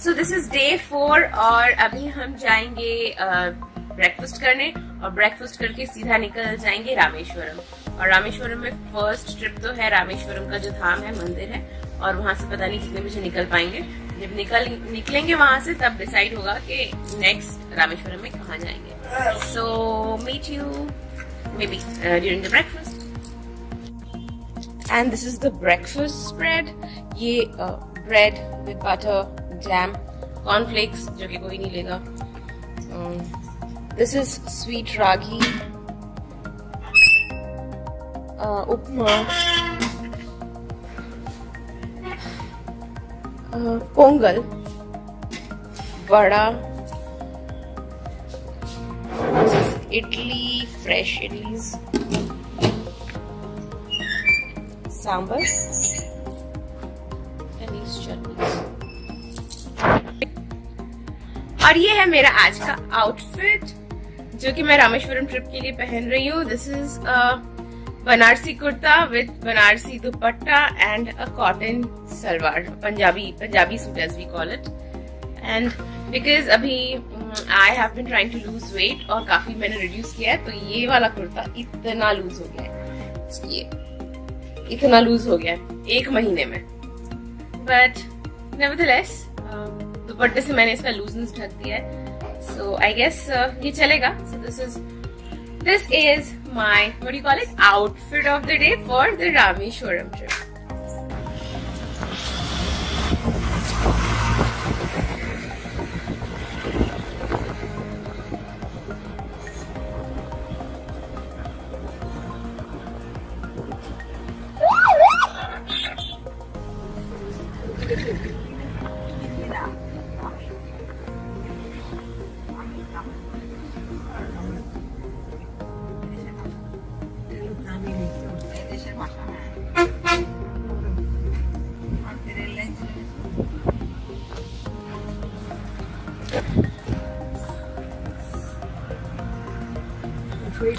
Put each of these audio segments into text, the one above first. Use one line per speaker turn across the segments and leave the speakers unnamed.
So this is day 4 और अभी हम जाएंगे ब्रेकफास्ट करने और ब्रेकफास्ट करके सीधा निकल जाएंगे रामेश्वरम। और रामेश्वरम में फर्स्ट ट्रिप तो है रामेश्वरम का जो धाम है, मंदिर है, और वहां से पता नहीं कितने बजे निकल पाएंगे। जब निकलेंगे वहां से तब डिसाइड होगा कि नेक्स्ट रामेश्वरम में कहाँ जाएंगे। So meet you maybe during the breakfast. And this is the breakfast spread. ये bread with butter, jam, cornflakes जो कि कोई नहीं लेगा। This is sweet ragi, upma, pongal, vada, idli, fresh idlis, sambar, और ये है मेरा आज का आउटफिट जो कि मैं रामेश्वरम ट्रिप के लिए पहन रही हूँ। This is Banarasi kurta with Banarasi dupatta and a cotton salwar, Punjabi suit as we call it. And because अभी I have been trying to lose weight और काफी मैंने रिड्यूस किया है, तो ये वाला कुर्ता इतना लूज हो गया है, ये इतना लूज हो गया है 1 महीने में। बट नेवरदलेस दुपट्टे से मैंने इसका लूजनेस ढक दिया है, सो आई गेस ये चलेगा। So this is my what do you call it outfit of the day for the Rameswaram trip.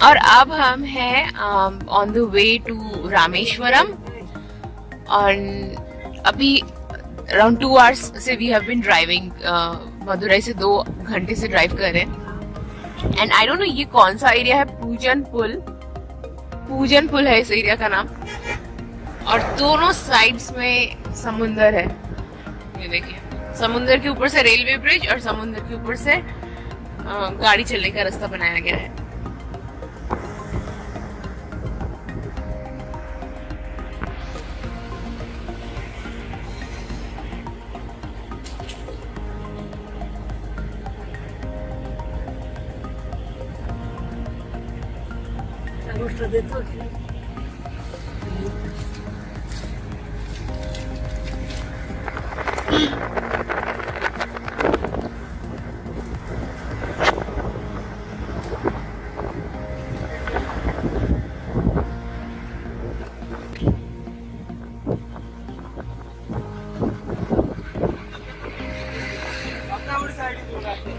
और अब हम हैं on the way to Rameswaram और अभी अराउंड 2 आवर्स से we have been driving. Madurai से 2 घंटे से ड्राइव कर रहे हैं। एंड आई डोंट नो ये कौन सा एरिया है, पूजन पुल है इस एरिया का नाम, और दोनों साइड्स में समुंदर है। ये देखिए, समुंदर के ऊपर से रेलवे ब्रिज और समुंदर के ऊपर से गाड़ी चलने का रास्ता बनाया गया है।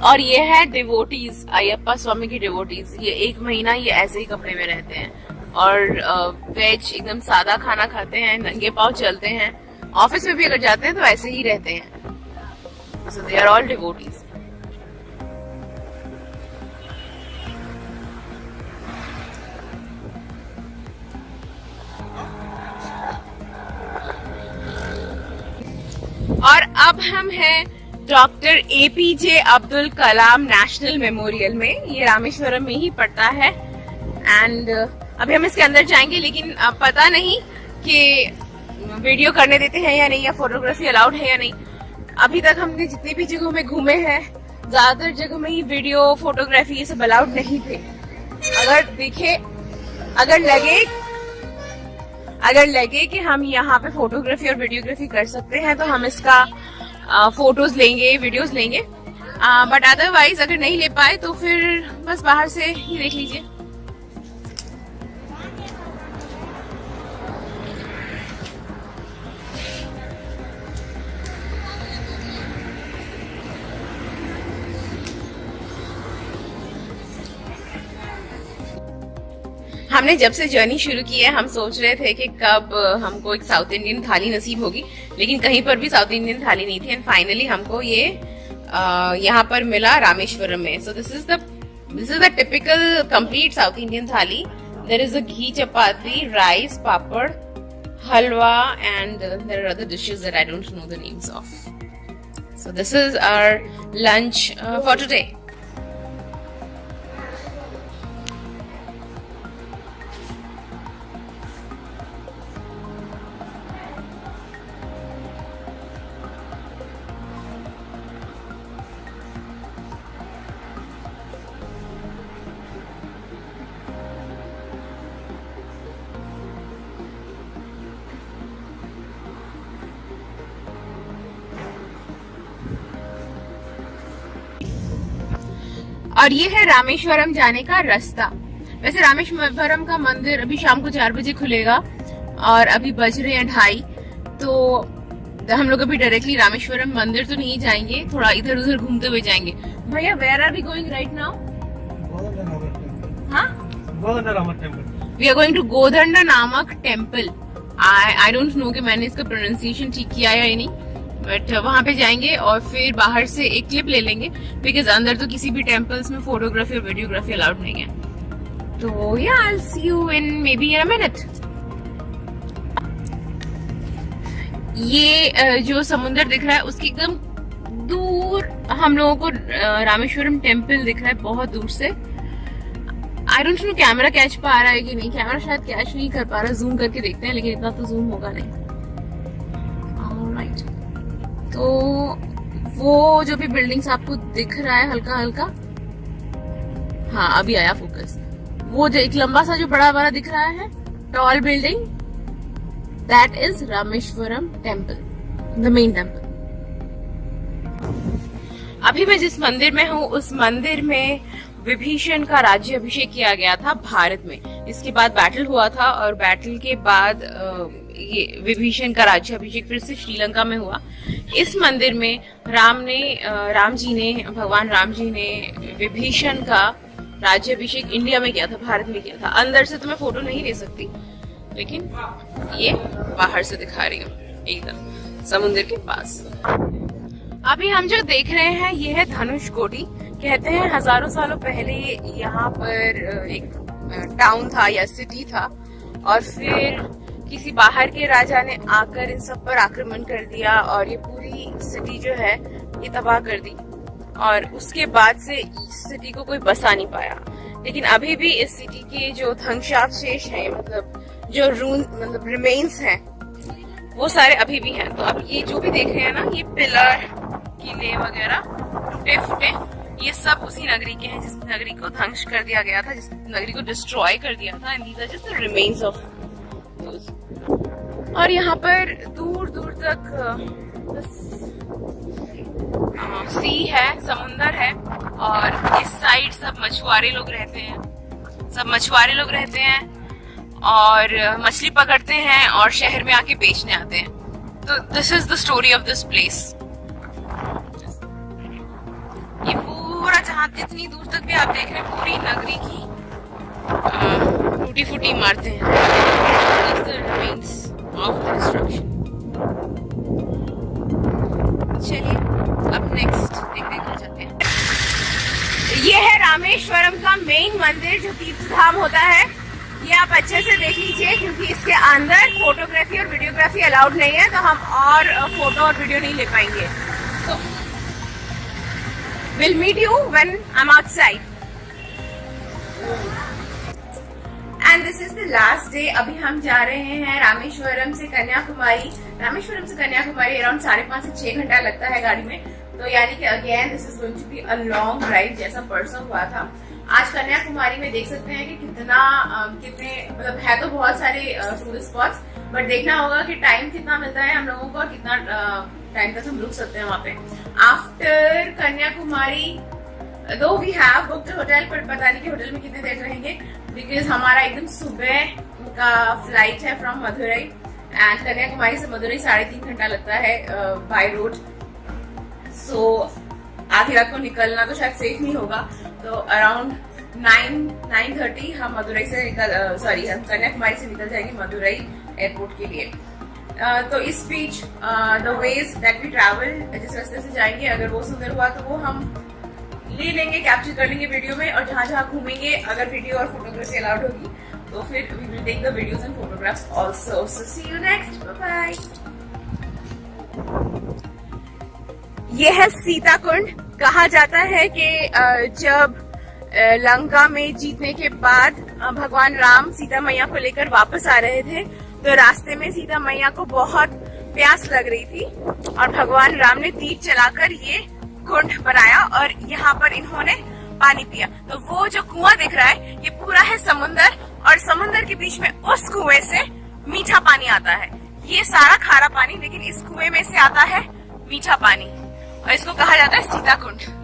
और ये है डिवोटीज, अयप्पा स्वामी की डिवोटीज। ये 1 महीना ये ऐसे ही कपड़े में रहते हैं और वेज एकदम सादा खाना खाते हैं, नंगे पाँव चलते हैं। ऑफिस में भी अगर जाते हैं तो ऐसे ही रहते हैं। सो दे आर ऑल डिवोटीज। और अब हम हैं doctor APJ Abdul Kalam national memorial में। ये रामेश्वरम में ही पड़ता है। एंड अभी हम इसके अंदर जाएंगे, लेकिन पता नहीं कि वीडियो करने देते हैं या नहीं, या फोटोग्राफी अलाउड है या नहीं। अभी तक हमने जितनी भी जगहों में घूमे हैं, ज्यादातर जगहों में ही वीडियो फोटोग्राफी ये सब अलाउड नहीं थे। अगर लगे कि हम यहाँ पे फोटोग्राफी और वीडियोग्राफी कर सकते हैं तो हम इसका फोटोज लेंगे, वीडियोस लेंगे। बट अदरवाइज अगर नहीं ले पाए तो फिर बस बाहर से ही देख लीजिए। हमने जब से जर्नी शुरू की है हम सोच रहे थे कि कब हमको एक साउथ इंडियन थाली नसीब होगी, लेकिन कहीं पर भी साउथ इंडियन थाली नहीं थी। एंड फाइनली हमको ये यहाँ पर मिला रामेश्वरम में। So this is the typical complete South Indian thali. There is a ghee chapati, rice, papad, halwa, and there are other dishes that I don't know the names of. So this is our lunch for today. और ये है रामेश्वरम जाने का रास्ता। वैसे रामेश्वरम का मंदिर अभी शाम को 4 बजे खुलेगा और अभी बज रहे हैं 2:30, तो हम लोग अभी डायरेक्टली रामेश्वरम मंदिर तो नहीं जाएंगे, थोड़ा इधर उधर घूमते हुए जाएंगे। भैया, where are we going right now? हाँ, we are going to Kodanda नामक टेम्पल। आई डोंट नो कि मैंने इसका प्रोनाउंसिएशन ठीक किया है या नहीं, बट वहां पे जाएंगे और फिर बाहर से एक क्लिप ले लेंगे, बिकॉज अंदर तो किसी भी टेम्पल्स में फोटोग्राफी और वीडियोग्राफी अलाउड नहीं है। तो या I will see you in may be in a minute. ये जो समुंदर दिख रहा है उसके एकदम दूर हम लोगों को रामेश्वरम टेम्पल दिख रहा है, बहुत दूर से। I don't know camera catch पा रहा है कि नहीं, कैमरा शायद कैच नहीं कर पा रहा, जूम करके देखते हैं, लेकिन इतना तो जूम होगा नहीं। ऑलराइट, तो वो जो भी बिल्डिंग्स आपको दिख रहा है हल्का हल्का, हाँ अभी आया फोकस, वो जो एक लंबा सा जो बड़ा बड़ा दिख रहा है tall building, that is Rameswaram temple, the main temple. अभी मैं जिस मंदिर में हूँ उस मंदिर में विभीषण का राज्य अभिषेक किया गया था भारत में। इसके बाद बैटल हुआ था और बैटल के बाद ये विभीषण का राज्य अभिषेक फिर से श्रीलंका में हुआ। इस मंदिर में भगवान राम जी ने विभीषण का राज्य अभिषेक इंडिया में किया था, भारत में किया था। अंदर से तो मैं फोटो नहीं ले सकती, लेकिन ये बाहर से दिखा रही हूँ एकदम समुद्र के पास। अभी हम जो देख रहे हैं ये है धनुषकोडी। कहते हैं हजारों सालों पहले यहाँ पर एक टाउन था या सिटी था, और फिर किसी बाहर के राजा ने आकर इन सब पर आक्रमण कर दिया और ये पूरी सिटी जो है ये तबाह कर दी, और उसके बाद से इस सिटी को कोई बसा नहीं पाया। लेकिन अभी भी इस सिटी के जो ध्वंसावशेष हैं, मतलब जो रिमेन्स हैं, वो सारे अभी भी हैं। तो अब ये जो भी देख रहे हैं ना, ये पिलर, किले वगैरह टूटे फूटे, ये सब उसी नगरी के हैं जिस नगरी को ध्वंस कर दिया गया था, जिस नगरी को डिस्ट्रॉय कर दिया था। And these are just the remains of those. और यहाँ पर दूर दूर तक सी है, समुंदर है, और इस साइड सब मछुआरे लोग रहते हैं, और मछली पकड़ते हैं और शहर में आके बेचने आते हैं। तो this is the story of this place. ये पूरा जहाँ जितनी दूर तक भी आप देख रहे हैं, पूरी नगरी की टूटी फूटी इमारतें हैं। चलिए अब नेक्स्ट देखने को चलते हैं। ये है रामेश्वरम का मेन मंदिर जो तीर्थ धाम होता है। ये आप अच्छे से देख लीजिए, क्योंकि इसके अंदर फोटोग्राफी और वीडियोग्राफी अलाउड नहीं है, तो हम और फोटो और वीडियो नहीं ले पाएंगे। तो we'll meet you when I'm outside. And this is the last day. अभी हम जा रहे हैं रामेश्वरम से कन्याकुमारी। रामेश्वरम से कन्याकुमारी अराउंड 5.5 से 6 घंटा लगता है गाड़ी में। तो यानी कि again this is going to be a long drive, जैसा परसों हुआ था। आज कन्याकुमारी में देख सकते हैं कि कितने मतलब है तो बहुत सारे टूरिस्ट स्पॉट्स, बट देखना होगा कि टाइम कितना मिलता है हम लोगों को और कितना टाइम तक हम रुक सकते हैं वहाँ पे। आफ्टर कन्याकुमारी दो वी हैव बुक्ड होटल, पर पता नहीं कि होटल में कितने देर रहेंगे, बिकॉज हमारा एकदम सुबह का फ्लाइट है फ्रॉम मदुरई, एंड कन्याकुमारी से मदुरई 3.5 घंटा लगता है बाय रोड। सो आधी रात को निकलना तो शायद सेफ नहीं होगा, तो अराउंड 9:30 हम मदुरई से हम कन्याकुमारी से निकल जाएंगे मदुरई एयरपोर्ट के लिए। तो इस बीच the ways that we travel, जिस रास्ते से जाएंगे, अगर वो सुंदर हुआ तो वो हम ले लेंगे, कैप्चर कर लेंगे वीडियो में। और जहाँ जहाँ घूमेंगे, अगर वीडियो और फोटोग्राफी अलाउड होगी तो फिर we will take the videos and photographs also. So see you next, bye bye. ये है सीता कुंड। कहा जाता है कि जब लंका में जीतने के बाद भगवान राम सीता मैया को लेकर वापस आ रहे थे, तो रास्ते में सीता मैया को बहुत प्यास लग रही थी और भगवान राम ने तीर चलाकर ये कुंड बनाया और यहाँ पर इन्होंने पानी पिया। तो वो जो कुआं दिख रहा है, ये पूरा है समुंदर, और समुंदर के बीच में उस कुएं से मीठा पानी आता है। ये सारा खारा पानी, लेकिन इस कुएं में से आता है मीठा पानी, और इसको कहा जाता है सीता कुंड।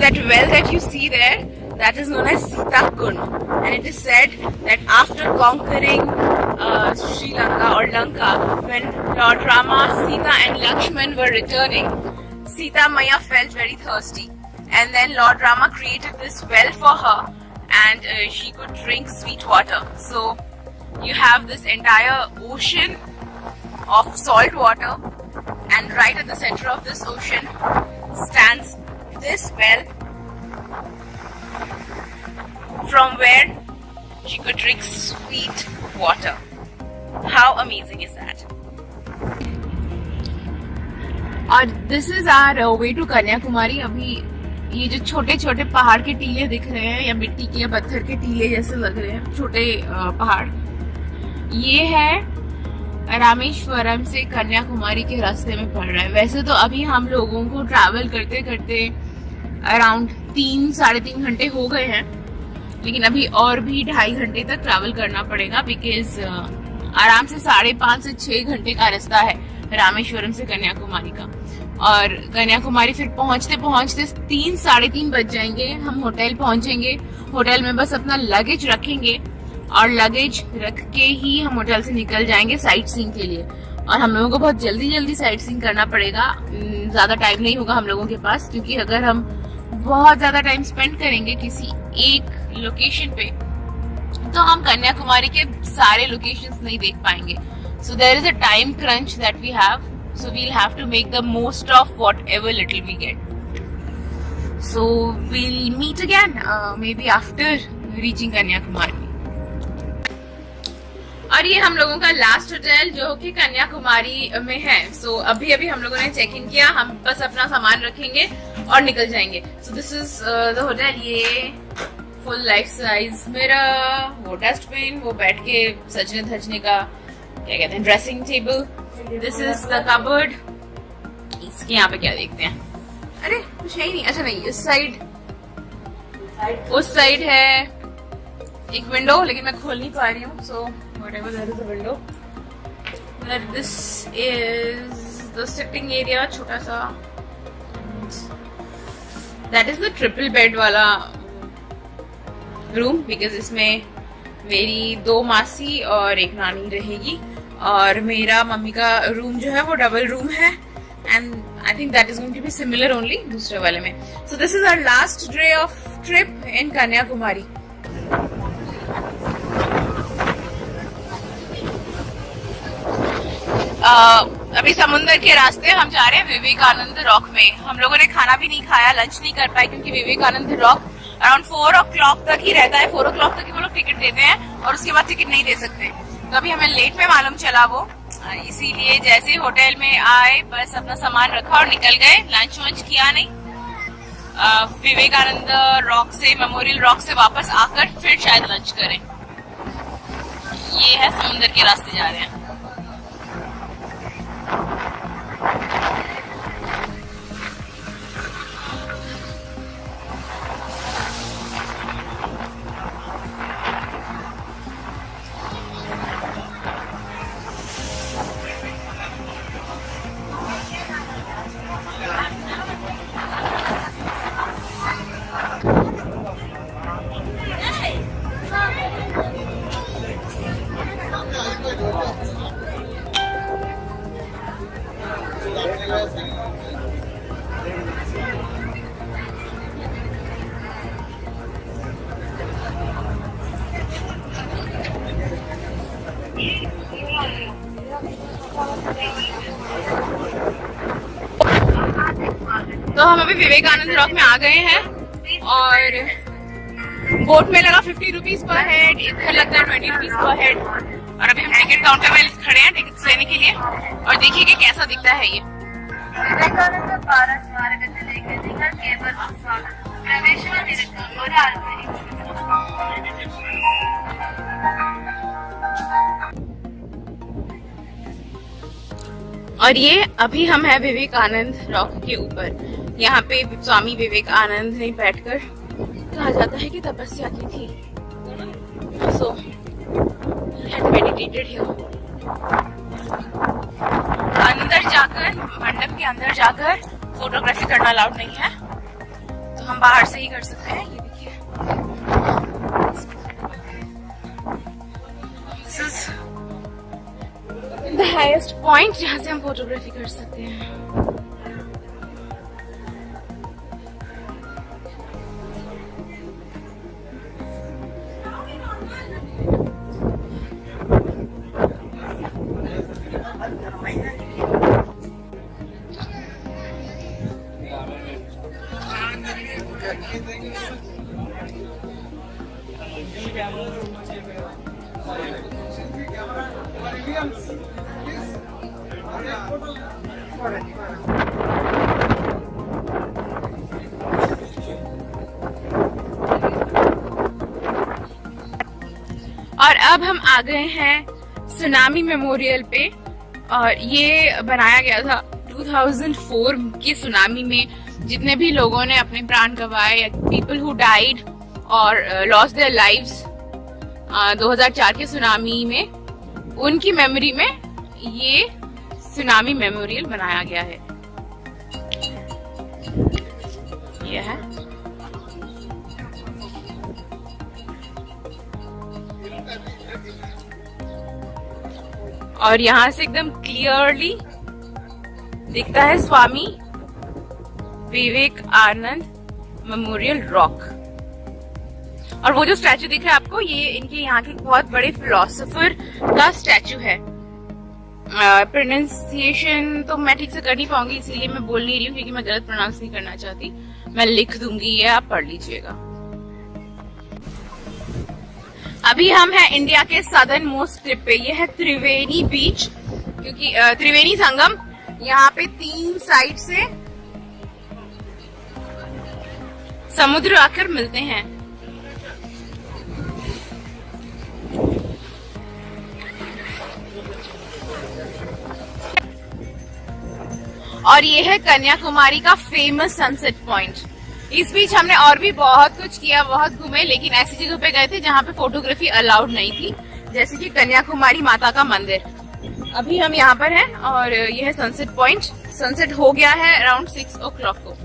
That well that you see there, that is known as Sita Kund, and it is said that after conquering Sri Lanka or Lanka, when Lord Rama, Sita and Lakshman were returning, Sita Maya felt very thirsty, and then Lord Rama created this well for her, and she could drink sweet water. So you have this entire ocean of salt water, and right at the center of this ocean stands this well from where she could drink sweet water. How amazing is that? और this is our way to Kanyakumari. अभी ये जो छोटे छोटे पहाड़ के टीले दिख रहे हैं, या मिट्टी के या पत्थर के टीले जैसे लग रहे हैं, छोटे पहाड़, ये है रामेश्वरम से कन्याकुमारी के रास्ते में पड़ रहा है। वैसे तो अभी हम लोगों को ट्रैवल करते करते अराउंड 3-3.5 घंटे हो गए हैं, लेकिन अभी और भी 2.5 घंटे तक ट्रैवल करना पड़ेगा, बिकॉज आराम से 5.5 से 6 घंटे का रास्ता है रामेश्वरम से कन्याकुमारी का। और कन्याकुमारी फिर पहुंचते पहुंचते 3-3:30 बज जाएंगे। हम होटल पहुंचेंगे, होटल में बस अपना लगेज रखेंगे और लगेज रख के ही हम होटल से निकल जाएंगे साइट सीइंग के लिए। और हम लोगों को बहुत जल्दी जल्दी साइट सीइंग करना पड़ेगा, ज्यादा टाइम नहीं होगा हम लोगों के पास, क्योंकि अगर हम बहुत ज्यादा टाइम स्पेंड करेंगे किसी एक लोकेशन पे तो हम कन्याकुमारी के सारे लोकेशंस नहीं देख पाएंगे। So there is a time crunch that we have, so we'll have to make the most of whatever little we get. So we'll meet again maybe after reaching Kanyakumari. और ये हम लोगों का लास्ट होटल जो कि कन्याकुमारी में है। सो अभी अभी हम लोगों ने चेक इन किया, हम बस अपना सामान रखेंगे और निकल जाएंगे। सो दिस इज द होटल। ये फुल लाइफ साइज मेरा वो डस्टबिन, वो बैठ के सजने धजने का क्या कहते हैं dressing table. This is the cupboard. इसके यहाँ पे क्या देखते हैं? अरे कुछ है ही नहीं। अच्छा नहीं, इस साइड उस साइड है एक विंडो, लेकिन मैं खोल नहीं पा रही हूँ। सो whatever, there is a window. That this is the sitting area, छोटा सा। That is the triple bed वाला रूम, बिकॉज इसमें मेरी 2 मासी और एक नानी रहेगी, और मेरा मम्मी का रूम जो है वो डबल रूम है, and I think that is going to be similar only दूसरे वाले में। So this is our last day of trip in Kanyakumari. अभी समुंदर के रास्ते हम जा रहे हैं विवेकानंद रॉक में। हम लोगों ने खाना भी नहीं खाया, लंच नहीं कर पाए, क्योंकि विवेकानंद रॉक अराउंड 4 o'clock तक ही रहता है। 4 o'clock तक ही वो लोग टिकट देते हैं और उसके बाद टिकट नहीं दे सकते। तो अभी हमें लेट में मालूम चला वो, इसीलिए जैसे होटल में आए बस अपना सामान रखा और निकल गए। लंच वंच किया नहीं। विवेकानंद रॉक से, मेमोरियल रॉक से वापस आकर फिर शायद लंच करें। ये है समुंदर के रास्ते जा रहे हैं। तो हम अभी विवेकानंद रॉक में आ गए हैं और बोट में लगा 50 रुपीज पर हेड, इधर लगता है 20 रुपीज पर हेड। और अभी हम टिकट काउंटर में खड़े हैं टिकट लेने के लिए और देखिए कि कैसा दिखता है ये।
ವಿವೇಕಾನಂದ ಭಾರತ ಸ್ಮಾರಕದಲ್ಲಿಗೆ ನಿಮ್ಮ ಕೇಬಲ್ ಸ್ವಾಗತ. ಪ್ರವೇಶ ನಿರಂತರ
और ये अभी हम हैं विवेकानंद रॉक के ऊपर। यहाँ पे स्वामी विवेकानंद ने बैठकर कहा जाता है कि तपस्या की थी। So he had meditated here. अंदर जाकर, मंडप के अंदर जाकर फोटोग्राफी करना अलाउड नहीं है, तो हम बाहर से ही कर सकते हैं। ये देखिए, this is the highest point जहाँ से हम फोटोग्राफी कर सकते हैं। और अब हम आ गए हैं सुनामी मेमोरियल पे और ये बनाया गया था 2004 की सुनामी में। जितने भी लोगों ने अपने प्राण गंवाए, पीपल हु डाइड और लॉस्ट देयर लाइव्स 2004 के सुनामी में, उनकी मेमोरी में ये सुनामी मेमोरियल बनाया गया है। ये है और यहाँ से एकदम क्लियरली दिखता है स्वामी विवेकानंद मेमोरियल रॉक। और वो जो स्टैचू दिख रहा है आपको, ये इनके यहाँ के बहुत बड़े फिलोसोफर का स्टैचू है। प्रोनाउंसिएशन तो मैं ठीक से कर नहीं पाऊंगी, इसलिए मैं बोल नहीं रही हूँ क्योंकि मैं गलत प्रोनाउंस नहीं करना चाहती। मैं लिख दूंगी, ये आप पढ़ लीजिएगा। अभी हम हैं इंडिया के सदर्न मोस्ट टिप पे। ये है त्रिवेणी बीच, क्योंकि त्रिवेणी संगम, यहाँ पे 3 साइड से समुद्र आकर मिलते हैं। और ये है कन्याकुमारी का फेमस सनसेट पॉइंट। इस बीच हमने और भी बहुत कुछ किया, बहुत घूमे, लेकिन ऐसी जगह पे गए थे जहाँ पे फोटोग्राफी अलाउड नहीं थी, जैसे कि कन्याकुमारी माता का मंदिर। अभी हम यहाँ पर हैं और यह है सनसेट पॉइंट। सनसेट हो गया है अराउंड 6 o'clock को।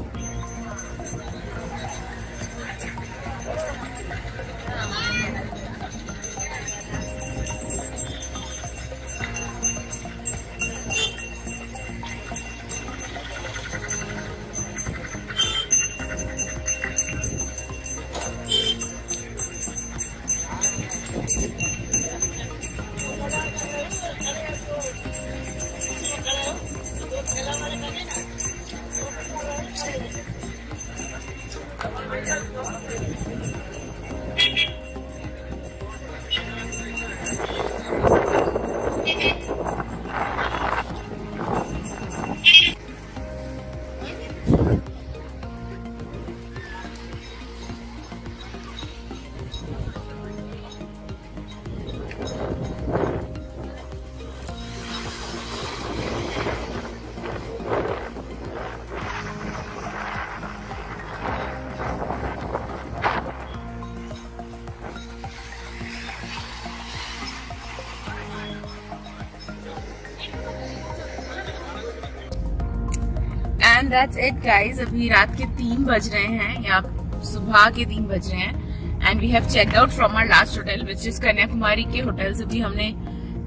And that's it guys. अभी रात के 3 बज रहे हैं या सुबह के 3 बज रहे हैं and we have check out from our last hotel which is Kanyakumari के होटल से भी हमने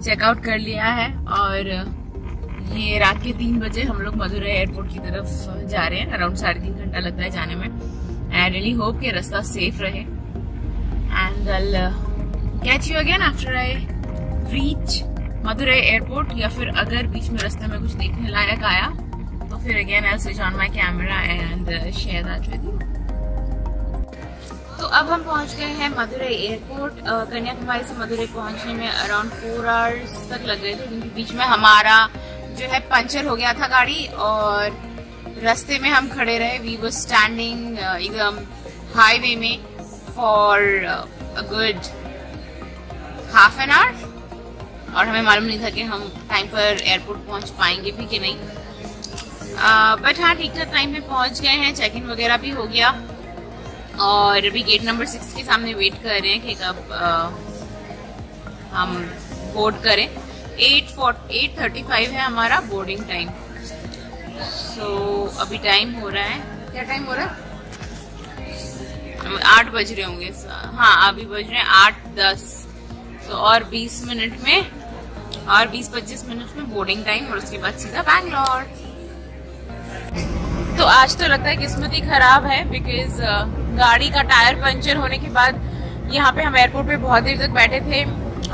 चेकआउट कर लिया है। और ये रात के 3 बजे हम लोग मदुरै एयरपोर्ट की तरफ जा रहे हैं। अराउंड 3.5 घंटा लगता है जाने में। आई रियली होप कि रास्ता सेफ रहे and I'll catch you again after I reach Madurai airport, या फिर अगर बीच में रास्ते में कुछ देखने लायक आया तो फिर again I will switch on my camera and share that with you. तो अब हम पहुंच गए हैं मदुरई एयरपोर्ट। कन्याकुमारी से मदुरई पहुंचने में अराउंड 4 आवर्स तक लग गए थे, क्योंकि बीच में हमारा जो है पंचर हो गया था गाड़ी और रास्ते में हम खड़े रहे। वी वर स्टैंडिंग एकदम हाईवे में for a good half an hour और हमें मालूम नहीं था कि हम टाइम पर एयरपोर्ट पहुंच पाएंगे भी कि नहीं। बट हाँ, ठीक ठाक टाइम पे पहुंच गए हैं। चेक इन वगैरह भी हो गया और अभी गेट नंबर 6 के सामने वेट कर रहे हैं कि कब हम बोर्ड करें। 8:35 है हमारा बोर्डिंग टाइम। सो अभी टाइम हो रहा है, क्या टाइम हो रहा है? 8 बज रहे होंगे। हाँ, अभी बज रहे हैं 8:10। तो और 20 मिनट में और 20-25 मिनट में बोर्डिंग टाइम और उसके बाद सीधा बैंगलोर। तो आज तो लगता है किस्मत ही खराब है, बिकॉज गाड़ी का टायर पंचर होने के बाद यहाँ पे हम एयरपोर्ट पे बहुत देर तक बैठे थे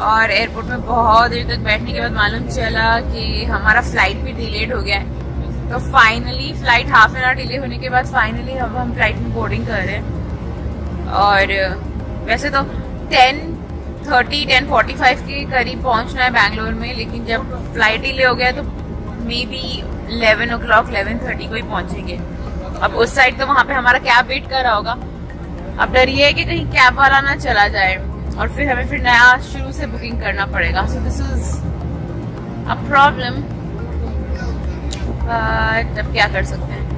और एयरपोर्ट में बहुत देर तक बैठने के बाद मालूम चला कि हमारा फ्लाइट भी डिलेड हो गया है। तो finally flight half an hour delay होने के बाद फाइनली अब हम फ्लाइट में बोर्डिंग कर रहे हैं। और वैसे तो 10:45 के करीब पहुंचना है बैंगलोर में, लेकिन जब फ्लाइट डिले हो गया तो मे बी 11 o'clock 11:30 को ही पहुंचेंगे। अब उस साइड तो वहां पे हमारा कैब वेट कर रहा होगा। अब डर ये है कि कहीं कैब वाला ना चला जाए और फिर हमें फिर नया शुरू से बुकिंग करना पड़ेगा। सो this is a problem, but अब क्या कर सकते हैं।